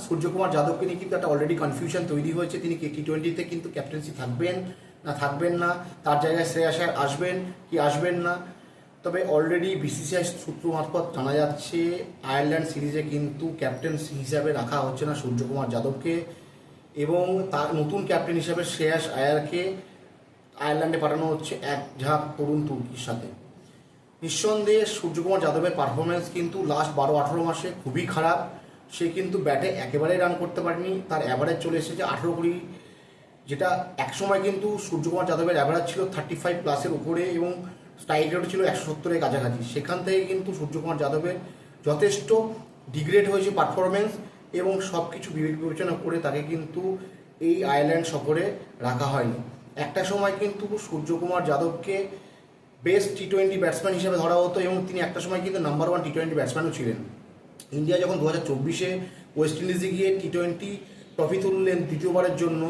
সূর্যকুমার যাদবকে নিয়ে কিন্তু একটা অলরেডি কনফিউশন তৈরি হয়েছে। তিনি টি20তে কিন্তু ক্যাপ্টেন্সি থাকবেন না, তার জায়গায় শ্রেয়াস আয়ার আসবেন কি আসবেন না। তবে অলরেডি বিসিসিআই সূত্র মারফত জানা যাচ্ছে আয়ারল্যান্ড সিরিজে কিন্তু ক্যাপ্টেন হিসাবে রাখা হচ্ছে না সূর্যকুমার যাদবকে, এবং তার নতুন ক্যাপ্টেন হিসাবে শ্রেয়াস আয়ারকে আয়ারল্যান্ডে পাঠানো হচ্ছে এক ঝাঁক তরুণ তুর্কির সাথে। নিঃসন্দেহে সূর্যকুমার যাদবের পারফরমেন্স কিন্তু লাস্ট 12-18 মাসে খুবই খারাপ। সে কিন্তু ব্যাটে একেবারেই রান করতে পারেনি, তার অ্যাভারেজ চলে এসেছে 18 কোটি, যেটা একসময় কিন্তু সূর্যকুমার যাদবের অ্যাভারেজ ছিল 35+ উপরে এবং স্ট্রাইক রেট ছিল 170-এর কাছাকাছি। সেখান থেকে কিন্তু সূর্যকুমার যাদবের যথেষ্ট ডিগ্রেড হয়েছে পারফরমেন্স, এবং সব কিছু বিবেচনা করে তাকে কিন্তু এই আয়ারল্যান্ড সফরে রাখা হয়নি। একটা সময় কিন্তু সূর্যকুমার যাদবকে বেস্ট টি20 ব্যাটসম্যান হিসেবে ধরা হতো, এবং তিনি একটা সময় কিন্তু নাম্বার 1 টি20 ব্যাটসম্যানও ছিলেন। ইন্ডিয়া যখন 2024-এ ওয়েস্ট ইন্ডিজে গিয়ে টি20 ট্রফি তুললেন দ্বিতীয়বারের জন্য,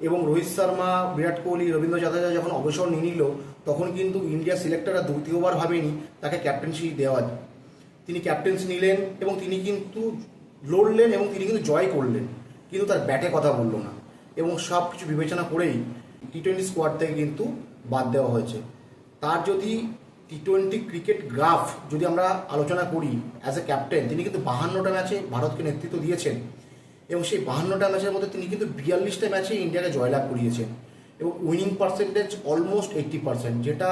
এবং রোহিত শর্মা, বিরাট কোহলি, রবীন্দ্র জাদেজা যখন অবসর নিয়ে নিল, তখন কিন্তু ইন্ডিয়া সিলেক্টররা দ্বিতীয়বার ভাবেনি তাকে ক্যাপ্টেন্সি দেওয়া। তিনি ক্যাপ্টেন্সি নিলেন এবং তিনি কিন্তু লড়লেন এবং তিনি কিন্তু জয় করলেন, কিন্তু তার ব্যাটে কথা বলল না, এবং সব কিছু বিবেচনা করেই টি20 স্কোয়াড থেকে কিন্তু বাদ দেওয়া হয়েছে। তার যদি টি20 ক্রিকেট গ্রাফ যদি আমরা আলোচনা করি, অ্যাজ এ ক্যাপ্টেন তিনি কিন্তু 52টা ম্যাচে ভারতকে নেতৃত্ব দিয়েছেন, এবং সেই 52টা ম্যাচের মধ্যে তিনি কিন্তু 42টা ম্যাচে ইন্ডিয়াকে জয়লাভ করিয়েছেন, এবং উইনিং পার্সেন্টেজ অলমোস্ট 80%, যেটা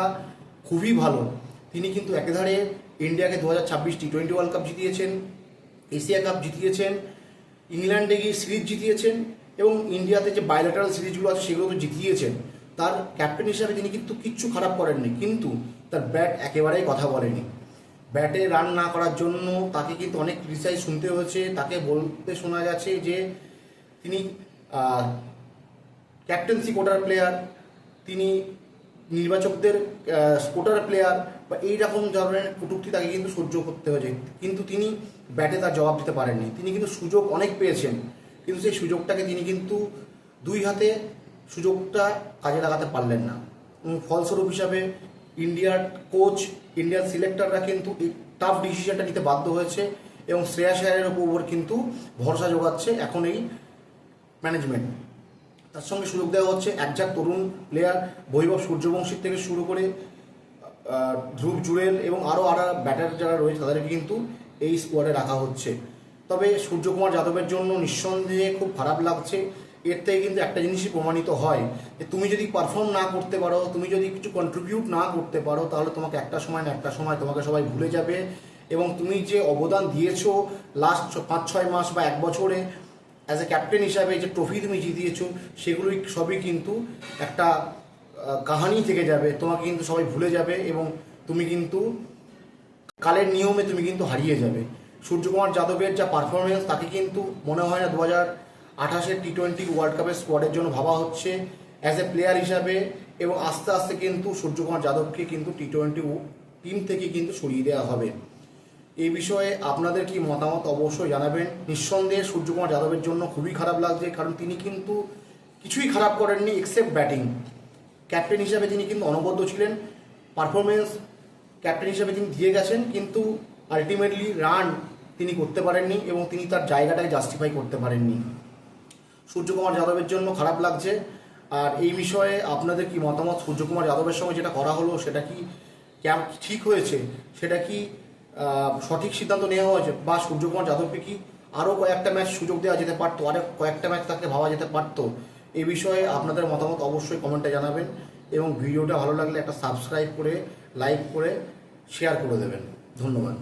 খুবই ভালো। তিনি কিন্তু একেধারে ইন্ডিয়াকে 2026 টি20 ওয়ার্ল্ড কাপ জিতিয়েছেন, এশিয়া কাপ জিতিয়েছেন, ইংল্যান্ডে গিয়ে সিরিজ জিতিয়েছেন, এবং ইন্ডিয়াতে যে বাইলেটারাল সিরিজগুলো আছে সেগুলো তো জিতিয়েছেন। তার ক্যাপ্টেন হিসাবে তিনি কিন্তু কিচ্ছু খারাপ করেননি, কিন্তু তার ব্যাট একেবারেই কথা বলেনি। ব্যাটে রান না করার জন্য তাকে কিন্তু অনেক ক্রিটিসাইজ শুনতে হয়েছে। তাকে বলতে শোনা গেছে যে তিনি ক্যাপ্টেন্সি কোটার প্লেয়ার, তিনি নির্বাচকদের কোটার প্লেয়ার, বা এইরকম ধরনের কটূক্তি তাকে কিন্তু সহ্য করতে হয়েছে, কিন্তু তিনি ব্যাটে তার জবাব দিতে পারেননি। তিনি কিন্তু সুযোগ অনেক পেয়েছেন, কিন্তু সেই সুযোগটাকে তিনি কিন্তু দুই হাতে সুযোগটা কাজে লাগাতে পারলেন না। ফলস্বরূপ হিসাবে ইন্ডিয়ার কোচ, ইন্ডিয়ার সিলেক্টররা কিন্তু এই টাফ ডিসিশনটা নিতে বাধ্য হয়েছে, এবং শ্রেয়াস আয়ারের উপর কিন্তু ভরসা যোগাচ্ছে এখন এই ম্যানেজমেন্ট। তার সঙ্গে সুযোগ দেওয়া হচ্ছে একঝাক তরুণ প্লেয়ার, বৈভব সূর্যবংশীর থেকে শুরু করে ধ্রুব জুড়েল এবং আরও ব্যাটার যারা রয়েছে তাদেরকে কিন্তু এই স্কোয়াডে রাখা হচ্ছে। তবে সূর্যকুমার যাদবের জন্য নিঃসন্দেহে খুব খারাপ লাগছে। এর থেকে কিন্তু একটা জিনিসই প্রমাণিত হয় যে তুমি যদি পারফর্ম না করতে পারো, তুমি যদি কিছু কন্ট্রিবিউট না করতে পারো, তাহলে তোমাকে একটা সময় না একটা সময় তোমাকে সবাই ভুলে যাবে, এবং তুমি যে অবদান দিয়েছো লাস্ট 5-6 মাস বা 1 বছরে অ্যাজ এ ক্যাপ্টেন হিসাবে, যে ট্রফি তুমি জিতিয়েছো, সেগুলোই সবই কিন্তু একটা কাহানি থেকে যাবে, তোমাকে কিন্তু সবাই ভুলে যাবে, এবং তুমি কিন্তু কালের নিয়মে তুমি কিন্তু হারিয়ে যাবে। সূর্যকুমার যাদবের যা পারফরমেন্স, তাকে কিন্তু মনে হয় না 2028-এর টি20 ওয়ার্ল্ড কাপের স্কোয়াডের জন্য ভাবা হচ্ছে অ্যাজ এ প্লেয়ার হিসাবে, এবং আস্তে আস্তে কিন্তু সূর্যকুমার যাদবকে কিন্তু টি20 টিম থেকে কিন্তু সরিয়ে দেওয়া হবে। এই বিষয়ে আপনাদের কি মতামত অবশ্যই জানাবেন। নিঃসন্দেহে সূর্যকুমার যাদবের জন্য খুবই খারাপ লাগছে, কারণ তিনি কিন্তু কিছুই খারাপ করেননি এক্সেপ্ট ব্যাটিং। ক্যাপ্টেন হিসাবে তিনি কিন্তু অনবদ্য ছিলেন, পারফরমেন্স ক্যাপ্টেন হিসাবে তিনি দিয়ে গেছেন, কিন্তু আলটিমেটলি রান তিনি করতে পারেননি, এবং তিনি তার জায়গাটাকে জাস্টিফাই করতে পারেননি। সূর্যকুমার যাদবের জন্য খারাপ লাগছে। আর এই বিষয়ে আপনাদের কি মতামত? সূর্যকুমার যাদবের সঙ্গে যেটা করা হলো সেটা কি ঠিক হয়েছে? সেটা কি সঠিক সিদ্ধান্ত নেওয়া হয়েছে, বা সূর্যকুমার যাদবকে কি আরও কয়েকটা ম্যাচ সুযোগ দেওয়া যেতে পারতো, আরও কয়েকটা ম্যাচ তাকে ভাবা যেতে পারতো? এই বিষয়ে আপনাদের মতামত অবশ্যই কমেন্টে জানাবেন, এবং ভিডিওটা ভালো লাগলে একটা সাবস্ক্রাইব করে, লাইক করে, শেয়ার করে দেবেন। ধন্যবাদ।